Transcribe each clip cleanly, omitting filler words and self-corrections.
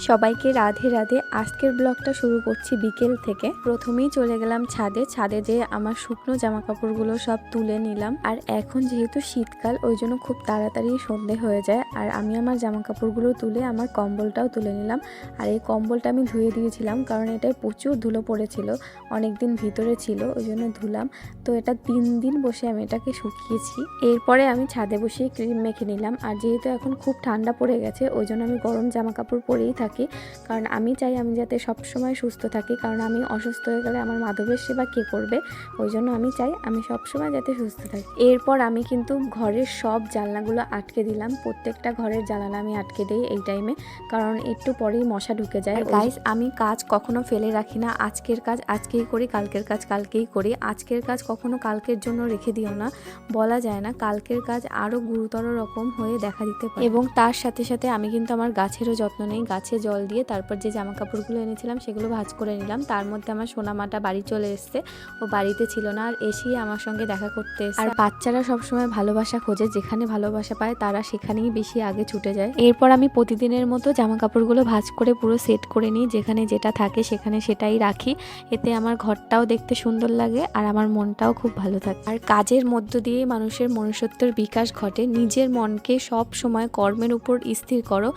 সবাইকে রাধে রাধে। আজকের ব্লগটা শুরু করছি বিকেল থেকে। প্রথমেই চলে গেলাম ছাদে যেয়ে আমার শুকনো জামা কাপড়গুলো সব তুলে নিলাম। আর এখন যেহেতু শীতকাল ওই জন্য খুব তাড়াতাড়ি সন্ধে হয়ে যায়। আর আমি আমার জামা কাপড়গুলো তুলে আমার কম্বলটাও তুলে নিলাম। আর এই কম্বলটা আমি ধুয়ে দিয়েছিলাম কারণ এটায় প্রচুর ধুলো পড়েছিল, অনেক দিন ভিতরে ছিল, ওই জন্য ধুলাম। তো এটা 3 দিন বসে আমি এটাকে শুকিয়েছি। এরপরে আমি ছাদে বসে ক্রিম মেখে নিলাম। আর যেহেতু এখন খুব ঠান্ডা পড়ে গেছে ওই জন্য আমি গরম জামা কাপড় পরেই থাকি, কারণ আমি চাই আমি যাতে সবসময় সুস্থ থাকি। কারণ আমি অসুস্থ হয়ে গেলে আমার মাধবের সেবা কে করবে, ওই জন্য আমি চাই আমি সবসময় যাতে সুস্থ থাকি। এরপর আমি কিন্তু ঘরের সব জানলাগুলো আটকে দিলাম। প্রত্যেকটা ঘরের জানালা আমি আটকে দিই এই টাইমে, কারণ একটু পরেই মশা ঢুকে যায়। গাইস, আমি কাজ কখনো ফেলে রাখি না। আজকের কাজ আজকেই করি, কালকের কাজ কালকেই করি। আজকের কাজ কখনো কালকের জন্য রেখে দিও না, বলা যায় না কালকের কাজ আরও গুরুতর রকম হয়ে দেখা দিতে পারে। এবং তার সাথে সাথে আমি কিন্তু আমার গাছেরও যত্ন নেই। গাছে জল দিয়ে তারপর যে জামা কাপড়গুলো এনেছিলাম সেগুলো ভাঁজ করে নিলাম। তার মধ্যে আমার সোনামাটা বাড়ি চলে এসছে, ও বাড়িতে ছিল না, আর এসেই আমার সঙ্গে দেখা করতে এসছে। আর বাচ্চারা সবসময় ভালোবাসা খোঁজে, যেখানে ভালোবাসা পায় তারা সেখানেই বেশি আগে ছুটে যায়। এরপর আমি প্রতিদিনের মতো জামা কাপড়গুলো ভাঁজ করে পুরো সেট করে নিই, যেখানে যেটা থাকে সেখানে সেটাই রাখি। এতে আমার ঘরটাও দেখতে সুন্দর লাগে আর আমার মনটাও খুব ভালো থাকে। আর কাজের মধ্য দিয়ে মানুষের মনুষ্যত্বের বিকাশ ঘটে। নিজের মনকে সব সময় কর্মের উপর স্থির করো,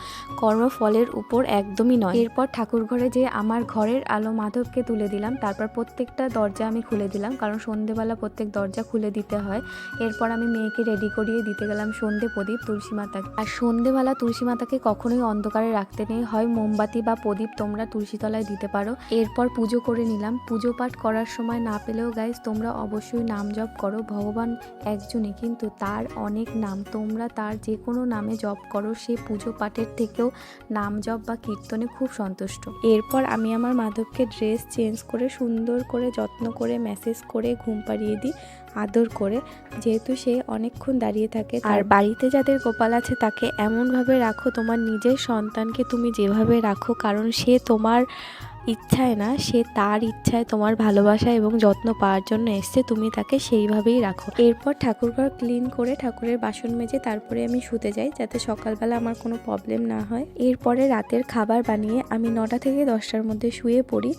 কর্মফলের উপর একদমই নয়। এরপর ঠাকুর ঘরে যে আমার ঘরের আলো মাধবকে তুলে দিলাম। তারপর প্রত্যেকটা দরজা আমি খুলে দিলাম, কারণ সন্ধেবেলা প্রত্যেক দরজা খুলে দিতে হয়। এরপর আমি মেয়েকে রেডি করিয়ে দিতে গেলাম সন্ধে প্রদীপ তুলসী মাতাকে। আর সন্ধেবেলা তুলসী মাতাকে কখনোই অন্ধকারে রাখতে নেই, হয় মোমবাতি বা প্রদীপ তোমরা তুলসী তলায় দিতে পারো। এরপর পুজো করে নিলাম। পুজো পাঠ করার সময় না পেলেও গাইস তোমরা অবশ্যই নাম জপ করো। ভগবান একজনই, কিন্তু তার অনেক নাম, তোমরা তার যে কোনো নামে জপ করো, সে পুজো পাঠের থেকেও নাম জপ বা কীর্তনে খুব সন্তুষ্ট। এরপর আমি আমার মাধবকে ড্রেস চেঞ্জ করে সুন্দর করে যত্ন করে মেসেজ করে ঘুম পাড়িয়ে দিই আদর করে, যেহেতু সে অনেকক্ষণ দাঁড়িয়ে থাকে। আর বাড়িতে যাদের গোপাল আছে তাকে এমনভাবে রাখো তোমার নিজের সন্তানকে তুমি যেভাবে রাখো, কারণ সে তোমার ইচ্ছায় না, সে তার ইচ্ছায় তোমার ভালোবাসা এবং যত্ন পাওয়ার জন্য এসছে, তুমি তাকে সেইভাবেই রাখো। এরপর ঠাকুরঘর ক্লিন করে ঠাকুরের বাসন মেজে তারপরে আমি শুতে যাই, যাতে সকালবেলা আমার কোনো প্রবলেম না হয়। এরপরে রাতের খাবার বানিয়ে আমি 9টা থেকে 10টার মধ্যে শুয়ে পড়ি।